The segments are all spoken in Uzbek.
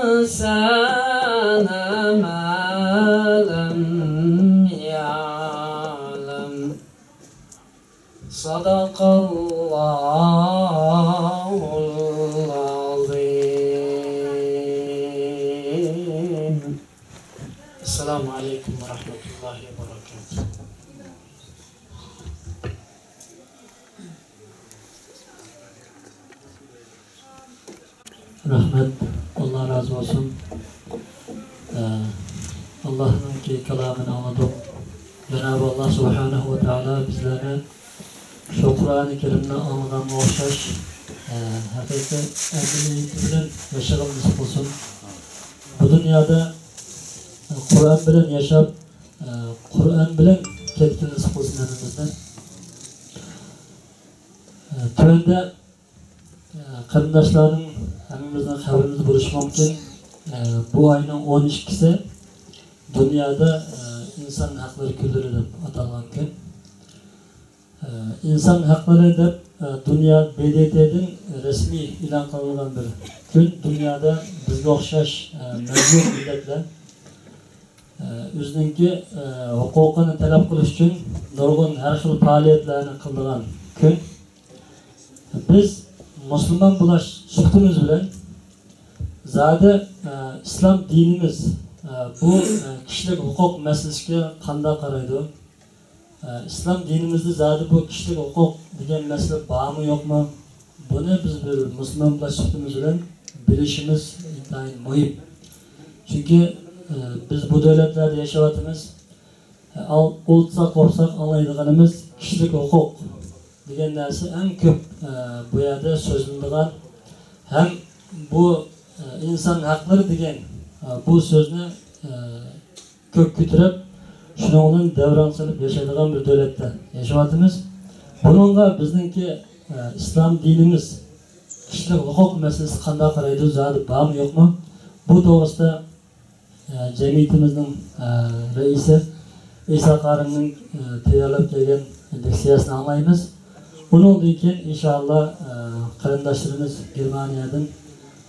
الإنسان ما لم يعلم صدق الله العظيم. السلام عليكم ورحمة الله وبركاته. Rahmet, Allah razı olsun. Allah'ın ki kelamını anladık. Cenab-ı Allah Subhanahu ve Teala bizlere şu Kur'an-ı Kerim'le anladan muhtaç hakikaten emrini bilen yaşayan nasip olsun. Bu dünyada Kur'an bilen yaşap, Kur'an bilen ketkin nasip olsun elimizde. Tövende qarindoshlarning hammamizdan xabarimiz bo'lishi mumkin. Bu ayning 12-si dunyoda inson haqlari kunlari deb atalgan kun. İnsan haqlari deb dunyo BDT'dan rasmiy e'lon qilingan bir kun. Dunyoda bizga o'xshash mazlum millatlar o'zining huquqini talab qilish uchun nurg'un har xil faoliyatlarni qilgan kun. Biz Müslüman bulaş suhbetimiz bilen zade İslam dinimiz bu kişilik hukuk meselesiga qanday qaraydi? İslam dinimizde zade bu kişilik hukuk degan mesele bormi yo'qmi? Buni biz bir Müslüman bulaş suhbetimiz bilen bilishimiz intayin muhim. Çünkü biz bu devletlerde yaşayotimiz, olsak olsak anlaydiganimiz kişilik hukuk degan narsa eng ko'p bu yerda so'zlanadigan ham bu inson haqlari degan bu so'zni ko'p ko'tarib shuning bilan davron solib yashaydigan bir davlatda yashayotimiz. Buningga bizningki islom dinimiz kishilik huquq masalasi qanday qaraydi, zodi bormi yo'qmi? Bu to'g'risida jamiyatimizning raisi Isa Qarimning tayyorlab kelgan leksiyasini anglaymiz. Bundan keyin inşallah qarindoshlarimiz Germaniyadan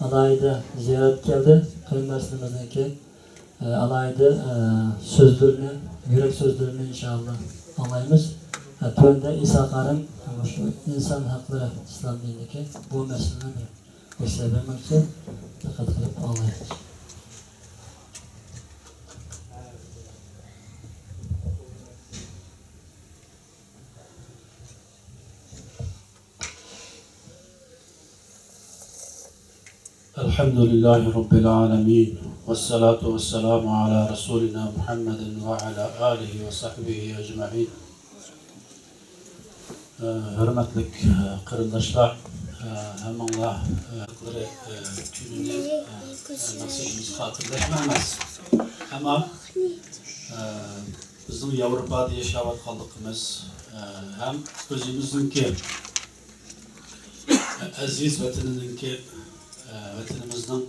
alayda ziyorat keldi. Qarindoshlarimizniki alayda so'zlarini, yurak so'zlarini inşallah anglaymiz. Tövende İsa Qarim şu inson haqlari islom dinidagi bu masalani o'sha bermoqchi, diqqat qilib anglaymiz. Elhamdülillahi Rabbil alemin. Vessalatu vesselamu ala Resulina Muhammedin ve ala alihi ve sahbihi ecma'in. Hürmetli qarindoshlar, hammalar gününü nasibimiz hatırlatmaymiz. Ama bizim Avrupa'da yaşayotganligimiz hem özümüzningki aziz vatanimizninki vatanimizning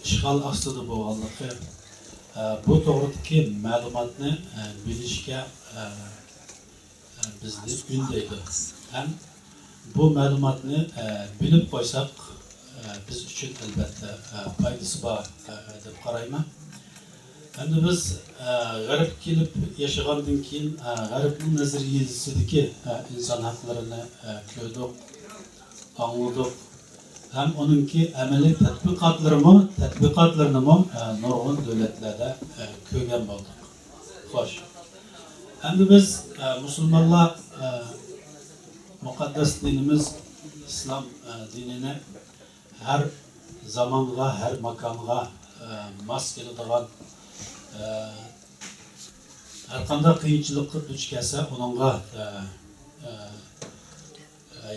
ishg'ol ostida bo'lganligi bu to'g'ridagi ma'lumotni bilishga bizni undaydi. Ham bu ma'lumotni bilib qo'ysak biz uchun albatta foydasi bor deb qarayman. Endi biz g'arb kelib yashagandan keyin g'arbning nazariyasidagi inson haqlarini ko'rdik, angladik. Hem onunki ameliy tatbiqotlarini nurg'un davlatlarda ko'rgan bo'ldik. Xo'sh. Endi biz musulmonlar muqaddas dinimiz islom dinini har zamonga, har makonga mos keladigan har qanday qiyinchilikqa duch kelsa, uningga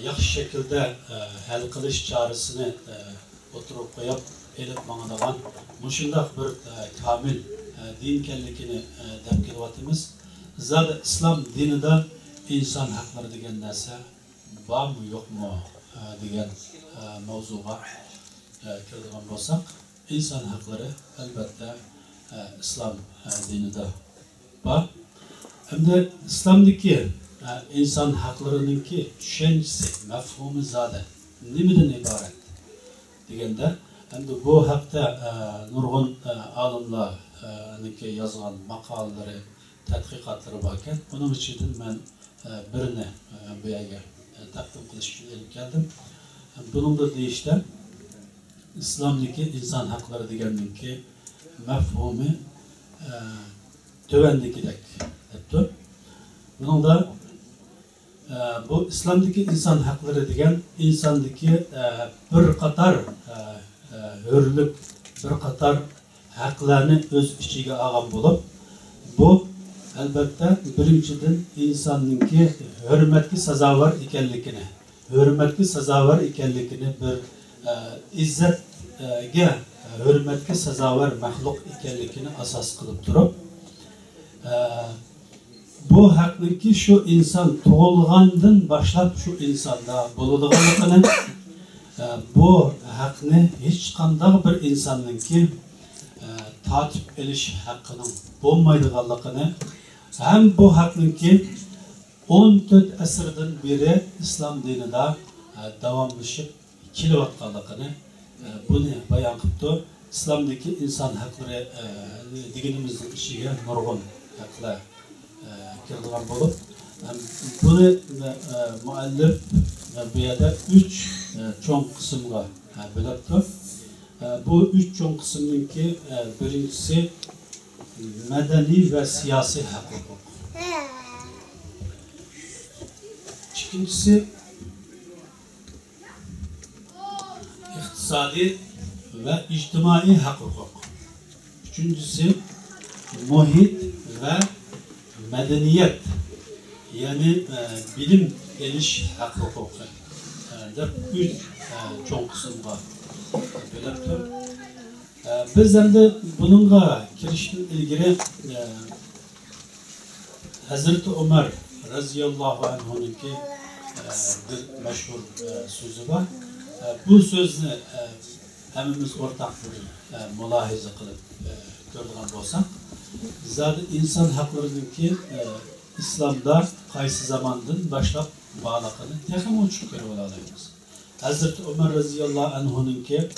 yaxshi şekilde hal qilish chorasini o'tirib qo'yib elib mangadigan mushundaq bir komil din ekanligini deb kelyapmiz. Zodi islom dinidan inson haqlari degan narsa bormi yo'qmi degan mavzuga keladigan bo'lsak, inson haqlari albatta islom dinida bor. Endi islomdagi inson haqlarininki tushunchasi, mafhumi zodi nimadan iborat deganda, Endi bu haqda nurg'un olimlarniki yozgan maqolalari, tadqiqotlari bor ekan. Buning ichidan men birini bu yerga taqdim qilish uchun olib keldim. Buningda deyishda islomdagi inson haqlari deganninki mafhumi tövendikidek debdir. Buningda bu islomdagi inson haqlari degan insondagi bir qator hurlik, bir qator haqlarni o'z ichiga olgan bo'lib, bu albatta birinchidan insonninki hurmatga sazovor ekanligini, bir izzatga, hurmatga sazovor maxluq ekanligini asos qilib turib, bu haqniki shu inson tug'ilgandan boshlab shu insonda bo'ladiganligini, bu haqni hech qanday bir insonninki tatib elish haqqining bo'lmaydiganligini, ham bu haqniki 14 asrdan beri islom dinida davomlashib kelayotganligini buni bayon qilibdi. İslamdagi inson haqlari deganimizning ichiga nurg'un haqlar kirgan bo'lib, buni muallif bu yerda 3 cho'ng qismga bo'libdi. Bu 3 cho'ng qismninki birinchisi madaniy va siyosiy haq-huquq. İkincisi iqtisodiy ve ictimai hak-hukuk. Üçüncüsü muhit ve medeniyet, yani bilim geliş hak-hukuku. Üç çoğun kısımda bölüptür. Biz hem de bununla kirişten ilgili Hazreti Ömer radıyallahu anh'unki bir meşhur sözü var. Bu sözünü hemimiz ortak bir mülahize kılıp gördüğün olsak, zaten insan haklarındaki İslam'da kaysi zamandan başlap bağlakını tekrar uçuk göre olalıyız. Hazreti Ömer radıyallahu anh'unki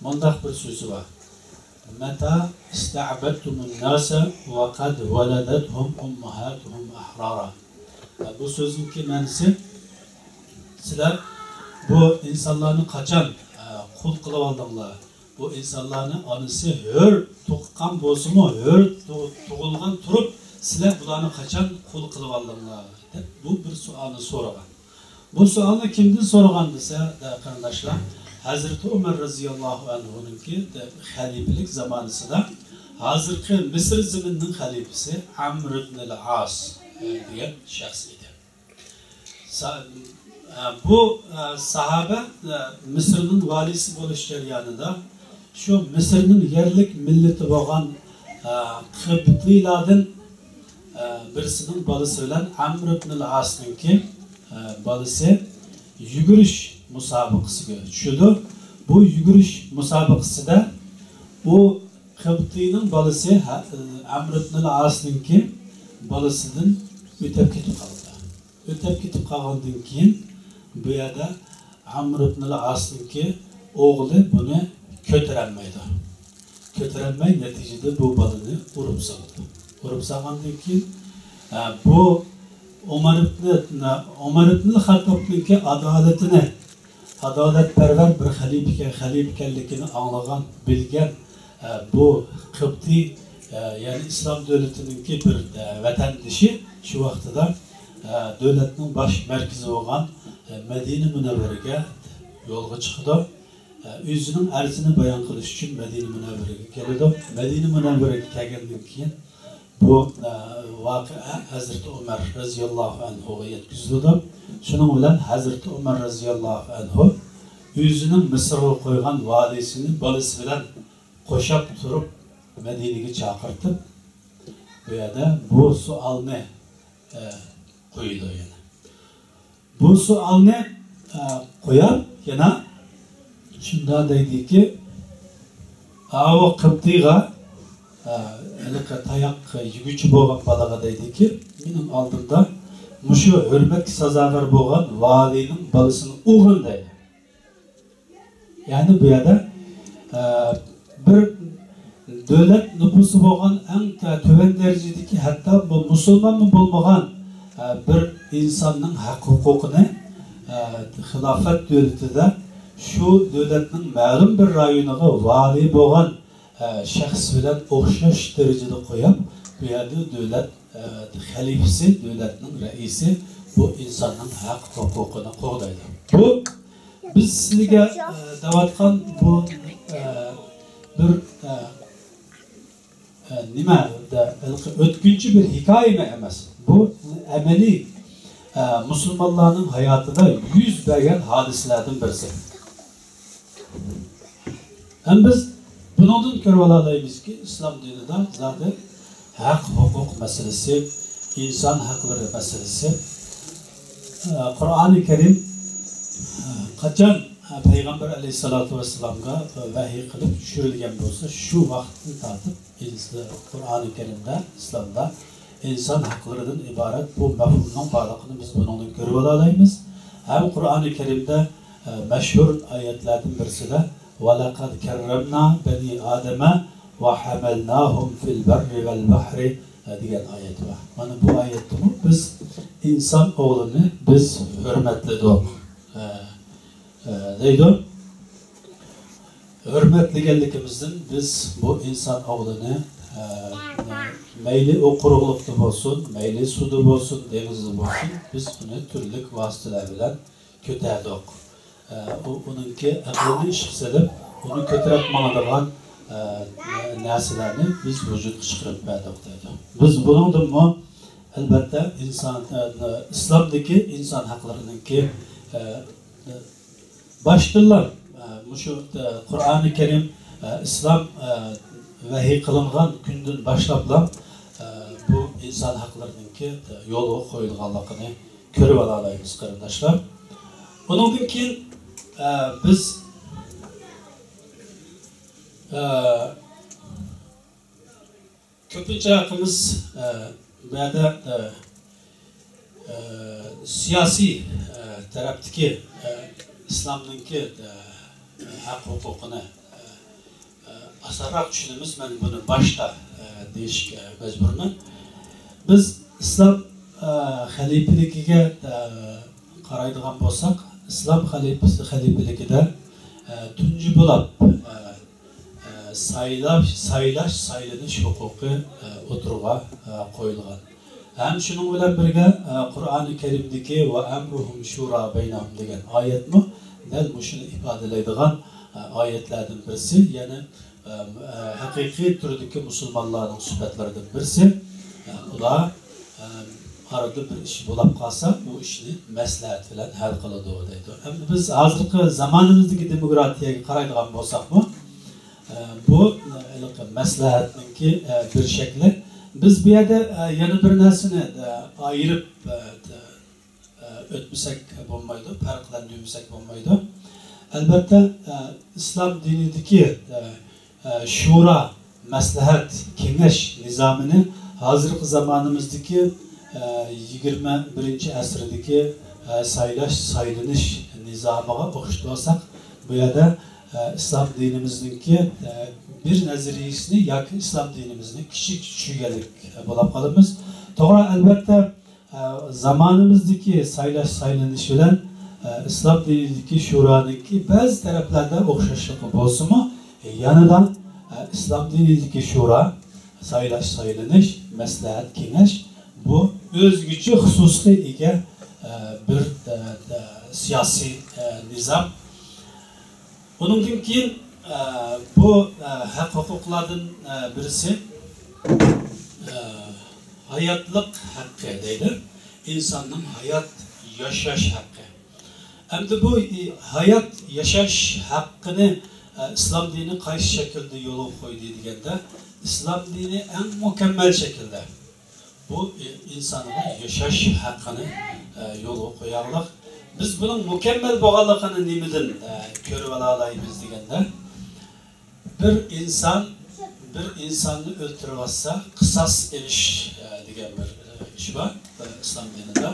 mundak bir sözü var. Meta ista'bettumun nasa ve kad veledethum ummahatuhum ahrara. Bu sözünki mensi sizler bu insanların kaçan kul kılıp aldığınlar, bu insanların anısı hür tuğulgan bolsun mu, hür tuğulgan turup sizler bularını kaçan kul kılıp aldığınlar. Bu bir sualını soragan. Bu sualını kimden soragan ise arkadaşlar, Hazreti Ömer radıyallahu anh'unki halifelik zamanısında hazırki Mısır zeminin halifesi Amr ibn al-As diye şahsiydi. Bu sahabe Mısır'ın valisi buluş jarayonida şu Mısır'ın yerlik milleti olan Kıbtilardan birisinin balası olan Amr ibn al-As'nınki balası yugurish musabaqasiga tushdi. Bu yugurish musabaqasida o Kıbtining balası Amr ibn al-As'nınki balasidan o'tib ketib qoldi. O'tib ketib qolgandan keyin bu yerda Amr ibn al-As'nınki o'g'li buni ko'tarolmaydi. Ko'tarolmay natijada bu balani urib soldi. Urib solgandan keyin bu Umar ibn al-Xattobningki adolatparvar bir xalifaligini anglagan, bilgan bu Qibti yani İslam devletiningki bir vatandoshi shu vaqtida devletning baş merkezi olan Medine Münevvere'ge yo'lga chiqdi. O'zining arzini bayon qilish uchun Medine Münevvere'ge keldi. Medine Münevvere'ge kelgandan keyin bu voqea Hazreti Ömer radıyallahu anhu'ga yetkazildi. Shuning bilan Hazreti Ömer radıyallahu anhu o'zining Misrga qo'ygan valisini balasi bilan qo'shib turib Medine'ga chaqirtib, bu yerda bu savolni qo'ydi yana. Bu savolni qo'yib yana shunda deydiki, "Avo Qibtiga anaqa tayoq yuguchi bo'lgan balaga deydiki, mening oldimda mushu hurmatga sazovor bo'lgan valining balasini o'g'il deydi." Ya'ni bu yerda bir davlat nüfusu bo'lgan eng tuvan darajadagi hatto bu musulmon bo'lmagan bir insonning haq-huquqini xilofat davlatida shu davlatning ma'lum bir rayoniga vali bo'lgan shaxs bilan o'xshash darajada qo'yib, bu yerda davlat xalifasi, davlatning raisi bu insonning haq-huquqini qo'g'daydi. Bu biz sizga davatgan bu bir nima da o'tkinchi bir hikoya emas. Bu amaliy musulmonlarning hayotida yuz bergan hodisalardan birisi. Hem biz bundan ko'rib olamizki, islom dinida zaten haq-huquq masalasi, inson haqlari masalasi, Qur'oni Karim qachon Payg'ambar alayhisolatu vassalomga vahiy qilib tushirilgan bo'lsa, shu vaqtdan tortib Qur'oni Karimda, islomda inson haqlaridan iborat bu mafhumning borligini biz bundan ko'rib olamiz. Ham Qur'oni Karimda mashhur oyatlardan birisida وَلَقَدْ كَرَّمْنَا بَنِي آدَمَ وَحَمَلْنَاهُمْ فِي الْبَرِّ وَالْبَحْرِ degan oyat var. Mana bu oyatda biz inson o'g'lini biz hurmatladik. Deydi. Hurmatlaganligimizdan biz bu inson o'g'lini mayli o quruqlikda bo'lsin, mayli suvda bo'lsin, dengizda bo'lsin, biz uni turli vositalar bilan ko'tardik. Onunki aqlini ish qilib, uni ko'tarib mangadigan narsalarni biz vujudga chiqarib berdik deydi. Biz buningdanmi albatta inson islomdagi inson haqlariniki boshlanlar shu Qur'oni Karim islom vahiy qilingan kundan boshlab bu inson haqlariniki yo'lga qo'yilganligini ko'rib olamiz qarindoshlar. Bundan keyin biz ko'pincha haqimiz burada siyosiy tarafdagi islomninki haq-huquqini asarroq tushunamiz. Men buni boshda deyishga majburman. Biz islom xalifaligiga qaraydigan bo'lsak, islom xalifaligida tunji bo'lib saylanish huquqi o'tirg'a qo'yilgan. Ham shuning bilan birga Qur'oni Karimdagi va amruhum shura baynahum degan oyatmi dal shuni ifodalaydigan oyatlardan birisi, ya'ni haqiqiy turdagi musulmonlarning sifatlaridan birisi. Ular arada bir ish bo'lib qolsa, bu ishni maslahat bilan hal qiladi deydi. Endi biz hozirgi zamonimizdagi demokratiyaga qaraydigan bo'lsakmi, bu maslahatninki bir shakli. Biz bu yerda yana bir narsani ayirib o'tmasak bo'lmaydi, farqlantirmasak bo'lmaydi. Albatta islom dinidagi shura, maslahat, kengash nizomini hozirgi zamonimizdagi 21. asrdagi saylanish nizomiga o'xshatsak, bu yerda islom dinimizningki bir nazariyasini yoki islom dinimizni kichik tushunganlik bo'lib qolamiz. To'g'ri, albatta zamonimizdagi saylanish bilan islom dinidagi shuroniki ba'zi taraflarda o'xshashligi bo'lsa-mu, yanidan islom dinidagi shura, saylanish, maslahat, kengash bu o'zgacha xususiyatga ega bir siyosiy nizam. Bundan keyin bu haq-huquqlardan birisi hayotlik haqqi deydi. İnsanın hayat yaşaş haqqi. Endi bu hayat yaşaş haqqini İslam dini qaysi şekilde yo'lga qo'ydi deganda, İslam dini en mükemmel şekilde bu insanın yaşaş haqqini yo'lga qo'yarlik. Biz bunun mükemmel bo'lganligini nimadan ko'rib olamiz deganda, bir insonni o'ltirib olsa, qisas elish degan bir ish bor islom dinida.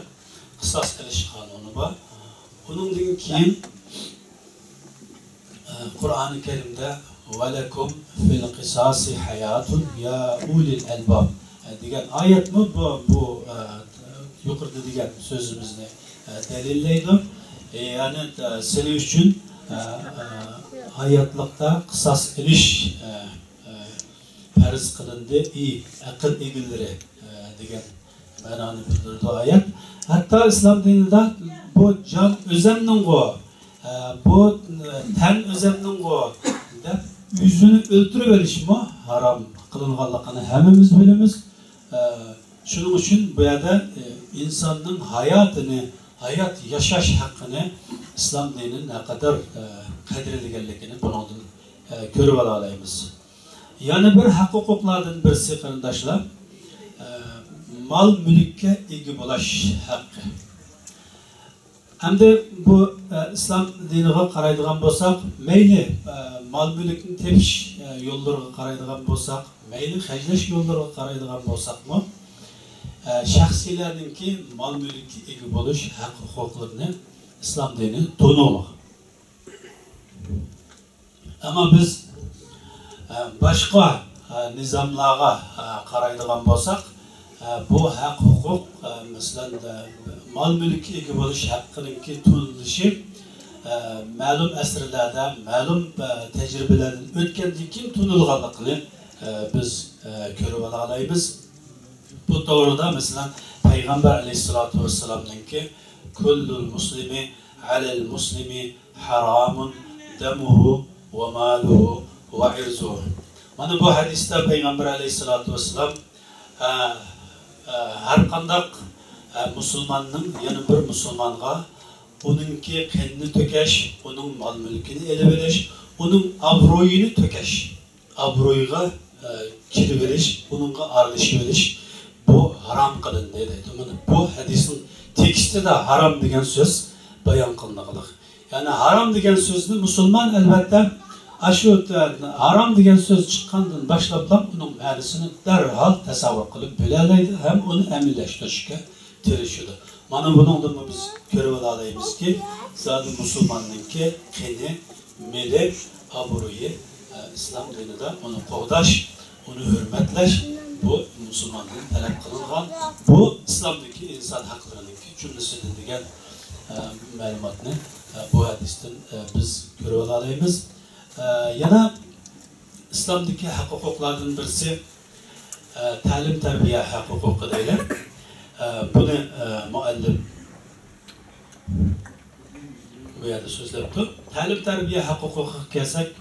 Qisas elish qonuni bor. Bundan keyin Qur'oni Karimda وَلَكُمْ فِي الْقِسَاسِ حَيَاتٌ يَا أُولِي الْأَلْبَابِ degan ayet mi bu yukarıda degan sözümüzni delilleydi. Yani senin için hayatlıkta kısas iliş farz kılındı, iyi akıl egilleri degan ma'noni bildirdi ayet. Hatta İslam dininde bu can özemnin go, bu ten özemnin go deb yüzünü öldürüveriş mi haram kılınganlıkını hemimiz bilimiz. Şunun için bu yerda insanın hayat yaşaş hakkını İslam dininin ne kadar kadriligenligini bundan görüp alayımız. Yani bir hak hukuklardan birisi kardeşler, mal mülkke egi bulaş hakkı. Hem de bu İslam dinine karaydıgan bolsak, meyli mal mülkni tepiş yollarına karaydıgan bolsak, meyli hajlash yollarına karaydıgan bolsak mı, şahsilerninki mal mülki egi buluş hak hukuklarını İslam dini tonumak. Ama biz başka nizamlara karaydıgan bolsak, bu hak hukuk mesela mal mülki egi buluş hakkınınki tonuluşu ma'lum asrlarda, ma'lum tecrübelerden ötkendan keyin tonulganligini biz görüp alayız. Bu doğruda mesela Peygamber Aleyhissalatu vesselam'ınki kullul muslimi alel muslimi haramun demuhu ve maluhu ve irzuhu. Mana bu hadiste Peygamber Aleyhissalatu vesselam her kandak Müslümanın yani bir Müslümanğa onunki kendini tökeş, onun mal mülkini ele veriş, onun abroyunu tökeş, abroyga kiri veriş, onunla arlışı veriş, bu haram kılın dedi. Bu hadisin teksti de haram degen söz bayan kılınıqlıq. Yani haram degen sözünü Müslüman elbette aşı haram degen söz çıkkandan başlaplam onun ma'nisini derhal tasavvur kılıp bilaleydi hem onu emilleştirişke tirişidi. Mana bununla biz görüp alayımız ki zaten Müslümanınki kendi melek abruyu İslam dininde onu qoğdaş, onu hürmetleş, bu Müslümanlığın talep kılıngan, bu İslam'daki insan haklarının cümlesidir degan malumatni bu hadisten biz görüp alayımız. Yana İslam'daki hak hukuklardan birisi ta'lim terbiye hak hukuku deyler. Bunu muallim bu yerde sözlepti. Ta'lim terbiye hak hukuku kelsak,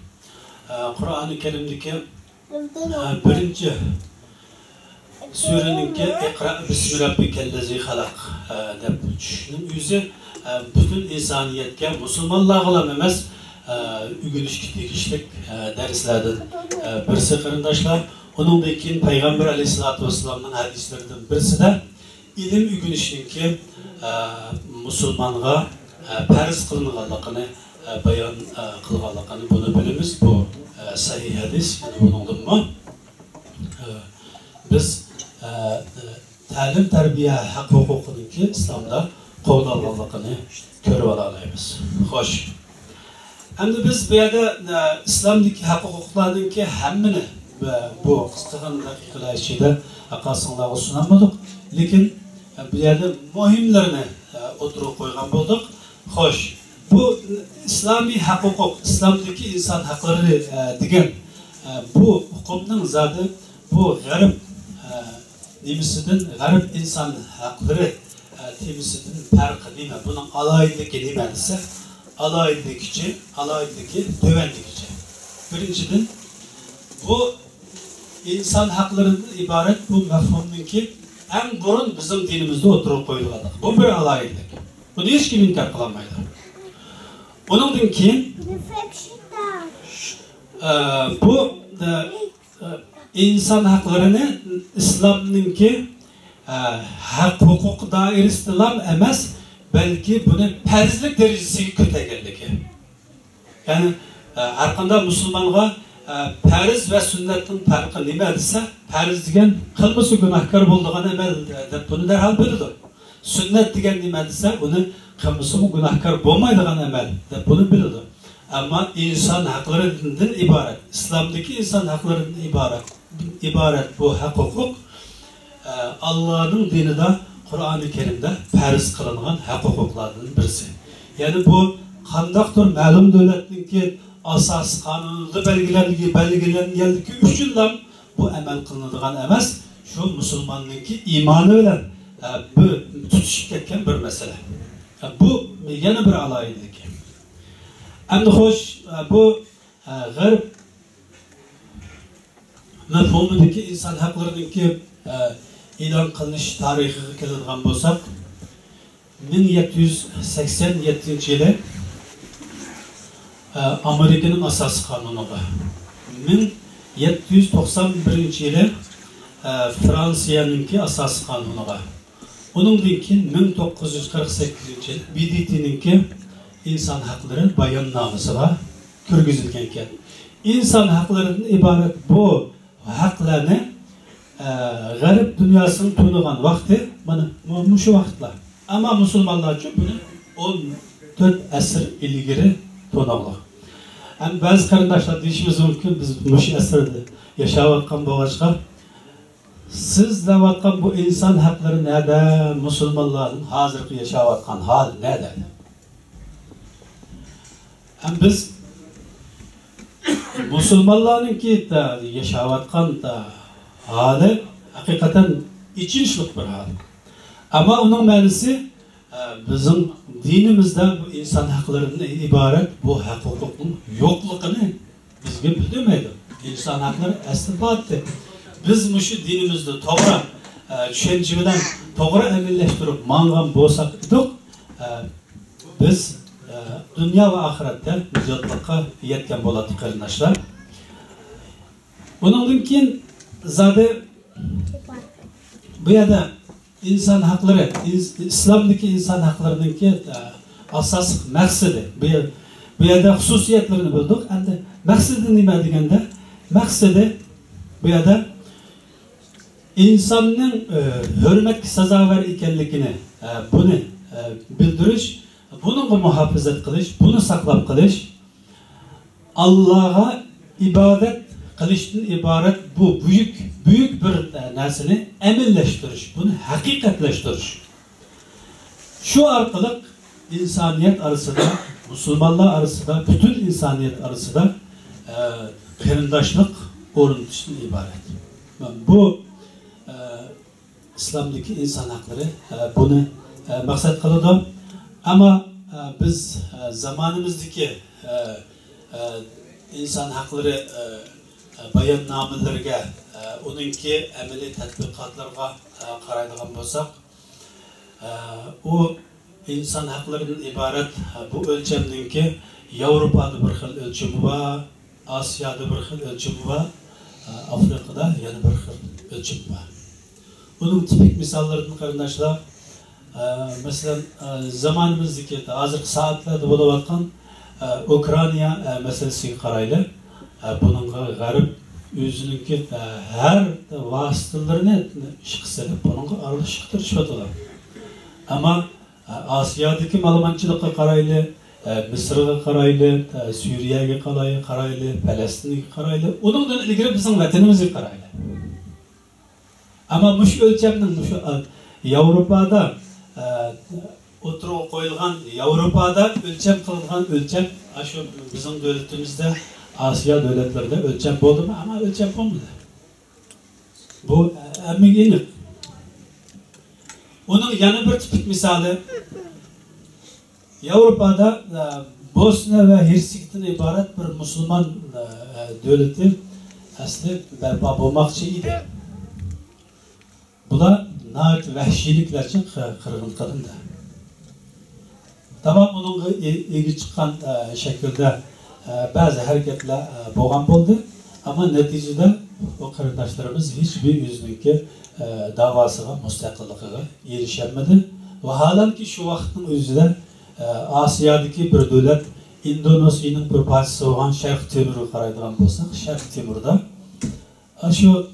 Kur'an-ı Kerim'deki birinci sureninki İqra bismi rabbikellezi halaq deb tushunib yüzü bütün insaniyetga musulmonlarga emas ügünüşki tegishlik derslerden birisi qarindoshlar. Onundan keyin Peygamber Aleyhissalatu vesselam'ın hadislerinden birisi de ilim ügünüşünki musulmonga farz qilinganligini bayon qilganligini bunu bilamiz. Bu sahih hadis. Bunundan biz ta'lim terbiye hak hukukununki İslam'da qo'llanganligini ko'rib olaymiz. Xo'sh. Endi biz bu yerda İslam'daki hak hukuklarninki hammani bu qisqagan daqiqalar ichida aqasinglarga sunamadik. Lekin bu yerda muhimlarini o'tirib qo'ygan bo'ldik. Xo'sh, bu İslami hak hukuk, İslam'daki insan hakları degan bu hukumun zaten bu garip nemisinden garip insan hakları temisinden farkı nime? Bunun alayındaki nime ise alayındaki dövendeki. Birinciden bu insan haklarından ibaret bu mefhumdun ki en burun bizim dinimizde oturup koyulmadı. Bu bir alayındık. Bunu hiç kim inkar kılamaydı. Onundan ki bu insan haklarını İslam'ınki hak hukuk dairesinden emas, belki bunun farzlik derecesi kötegenligi. Yani arkanda Müslümanğa farz ve sünnetin farkı nime dese, farz degen kılması günahkar bulduğun emel deb bunu derhal bildi. Sünnet degen nime dese, bunu kılması günahkar bulmaydıgan emel deb bunu bildi. Ama insan haklarından ibaret, İslam'daki insan haklarından ibaret bu hukuk Allah'ın dininde, Kur'an-ı Kerim'de farz kılınan hukuklardan birisi. Yani bu kandaktır ma'lum devletninki asas kanununda belgilengenligi üçünden bu amel kılınadigan emas, şu Müslümanınki imanı bilen bu tutuşup ketken bir mesele. Bu yana bir alaylık. Endi hoş bu g'arb mefhumidagi inson haqlariniki e'lon qilinish tarixiga keladigan bo'lsak 1787 yili Amerikaning asos qonuniga 1791 yili Fransiyaningki asos qonuniga uningdan keyin 1948 yil BDT'ninki insan hakları bayannamasiga kirgizilgan ekan. İnsan haklarından ibaret bu haklarni g'arb dunyosini to'nigan vaqti mana shu vaqtlar. Ammo musulmonlar uchun buni 14 asr ilgari to'naqliq. Ham ba'zi qarindoshlar deyishimiz mumkin, biz shu asrda yashayotgan bo'lg'achqa siz deyotgan bu inson haqlari nada, musulmonlarning hozirgi yashayotgan hol nada? Hem biz Müslümanlarınki de yaşayotgan hali hakikaten içinçlik bir hal. Ama onun ma'nosi bizim dinimizde bu insan haklarından ibaret bu hukukun yokluğunu bizge bildirmeydi. İnsan hakları asli batı. Biz şu dinimizde to'g'ri tushuncha bilan to'g'ri amallashtirib mangan bo'lsak edik, biz dünya ve ahirette mücadılıkka yetken bo'ladi qarindoshlar. Bundan keyin zade bu yerda inson haqlari, İslamdagi inson haqlarininki asosiy maqsadi, bu yerda xususiyatlarini bildik. Endi maqsadi nima deganda, maqsadi bu yerda insonning hurmatga sazovor ekanligini buni bildirish, bunu muhafazat qilish, bunu saqlab qilish, Allah'a ibadet qilishdan ibaret bu büyük bir narsani amillashtirish, bunu haqiqatlashtirish. Şu orqali insoniyat arasida, musulmonlar arasida, bütün insoniyat arasida qarindoshlik o'rnatishdan ibaret. Bu İslamdagi inson haqlari buni maqsad qiladi. Ama biz zamanımızdaki insan hakları bayannamelerge, onunki ameli tatbikatlarga qaraydigan bo'lsak, o insan haklarının ibaret bu ölçemdeki Avrupa'da bir xil ölçümü var, Asya'da bir xil ölçümü var, Afrika'da yana bir xil ölçümü var. Bunun tipik misallarını qarindoshlar, mesela zamanımızdaki hazır saatlerde bo'layotgan Ukrayna meselesiga qarayli, bununla g'arb o'zininki har vositalarini ish qilsa, bununla aralashtirishyotilar. Ama Asiyadagi ma'lumotchilikqa qarayli, Misrga qarayli, Suriyaga qarayli, Falastinga qarayli, undan ilgari bizning vatanimizga qarayli. Ama mush o'lchamning shu Yevropada oturup koyulgan, Avrupa'da ölçem kılıngan ölçem, şu bizim devletimizde, Asya devletlerde ölçem oldu mu? Ama ölçem olmadı. Bu eminim. Onun yanı bir tipik misali, Avrupa'da Bosna ve Hersek'ten ibaret bir Müslüman devleti asli berpa olmakçı idi. Bu da nahit vahşilikler için kırgın kılındı. Tamam, onun ilgi çıkan şekilde bazı hareketler boğan oldu. Ama neticede o qarindoshlarimiz hiçbir yüzünki davasına, müstakilliğine erişemedi. Ve halen ki şu vaktin özüde Asya'daki bir devlet, Indonezya'nın bir parçası olan Şark Timur'a qaraydigan bo'lsak, Şark Timur'da şu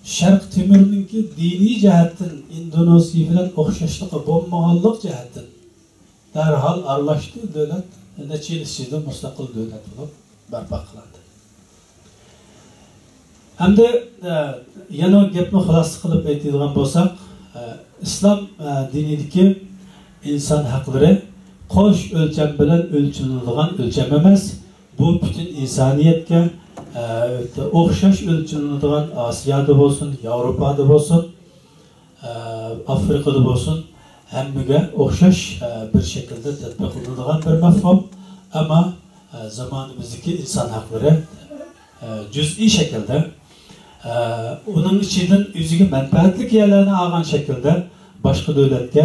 Şark Timur'ninki dini cihetten Indonezya bilan o'xshashligi bo'lmaganlik cihetten derhal aralashtı devlet necha yil ichida mustaqil davlat bo'lib barpo qilindi. Hamda yana gapni xulosa qilib aytadigan bo'lsak, islom dinidagi inson haqlari qo'sh o'lcham bilan o'lchanadigan o'lcham emas. Bu butun insoniyatga o'xshash o'lchanadigan Osiyoda bo'lsin, Yevropada bo'lsin, Afrikada bo'lsin, hammaga o'xshash bir shaklda tatbiq qilinadigan bir mafhum. Ammo zamonimizdagi inson haqlari juz'iy shaklda uning ichidan o'ziga manfaatli yerlarni olgan shaklda boshqa davlatga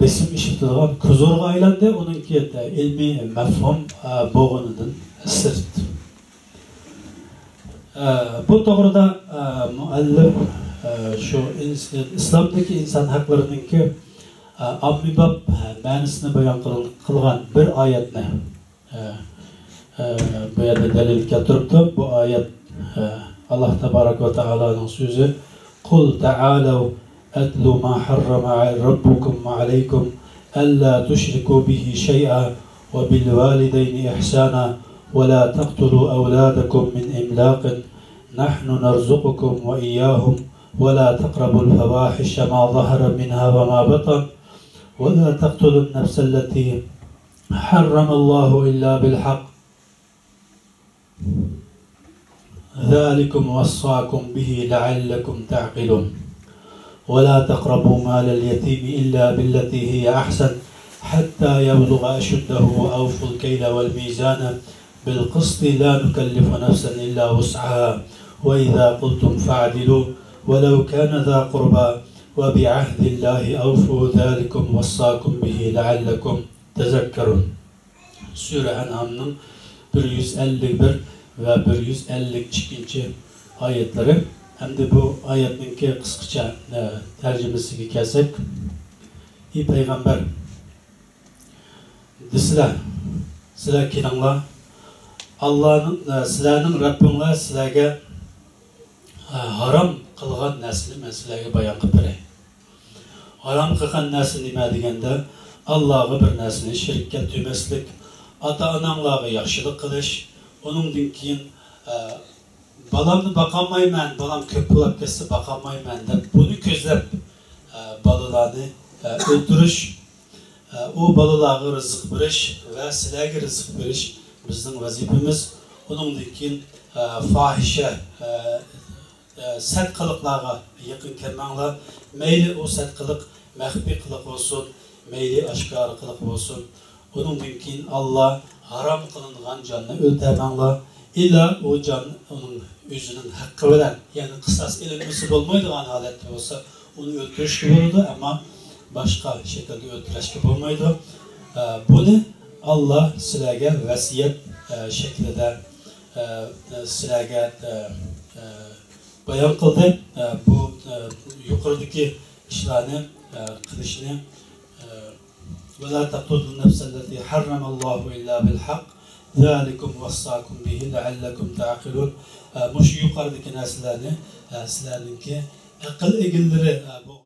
besim ishlatadigan kuzurga aylandi. Uningki ilmiy mafhum bo'lganidan sirt. Bu to'g'rida muallif şu İslam'daki insan haklarınınki ommabop ma'nosini bayon qilgan bir oyatni bu yerda dalil keltiribdi. Bu oyat Allah tabaraka ve taoloning so'zi: "Qul ta'alu atlu ma harrama rabbukum alaykum alla tushriku bihi shay'a wa bil walidayni ihsana wa la taqtulu awladakum min imlaqin nahnu narzuqukum wa iyyahum ولا تقربوا الفواحش ما ظهر منها وما بطن ولا تقتلوا النفس التي حرم الله إلا بالحق ذلكم وصاكم به لعلكم تعقلون ولا تقربوا مال اليتيم إلا بالتي هي أحسن حتى يبلغ أشده وأوفوا الكيل والميزان بالقسط لا نكلف نفسا إلا وسعها وإذا قلتم فاعدلوا ولو كان ذا قربى وبعهد الله أوفوا ذلكم وصاكم به لعلكم تذكرون. Sure En'am'ın 151 ve 152. ayetleri. Hem de bu ayetinki kısaca tercümesini kesek. İyi Peygamber sizler kinanla Allah'ın sizlerinin Rabbinle sizlerge haram qilgan narsani men sizlarga bayon qilib beray. Haram qilgan narsa nima deganda, Allohga bir narsani shirk keltirmaslik, ota-onanglarga yaxshilik qilish, uningdan keyin balamni boqolmayman, balam ko'p bo'lib ketsa boqolmayman deb buni ko'zlab balalarni o'ldirish, u balalarga rizq berish va sizlarga rizq berish bizning vazifamiz. Uningdan keyin fohisha sadqılıqlarga yaqin kelmanglar. Meyli o sadqılık maxfi qiliq olsun, meyli oshkora qiliq olsun. Uningdan keyin Allah haram qilingan jonni o'ldirmanglar. Illa o jon uning o'zining haqqi bilan, ya'ni qisas ilinmasi bo'lmaydigan holatda bo'lsa, uni o'ldirishga bo'ladi, ammo boshqa shaklda o'ldirishga bo'lmaydi. Buni Allah sizlarga vasiyat shaklida sizlarga bayon qildi. Bu yuqoridagi ishlarni qilishni ولا تقتلوا النفس التي حرم الله إلا بالحق ذلكم وصاكم به لعلكم تعقلون. Mush yuqoridagi narsalarni sizlarningki aql egillari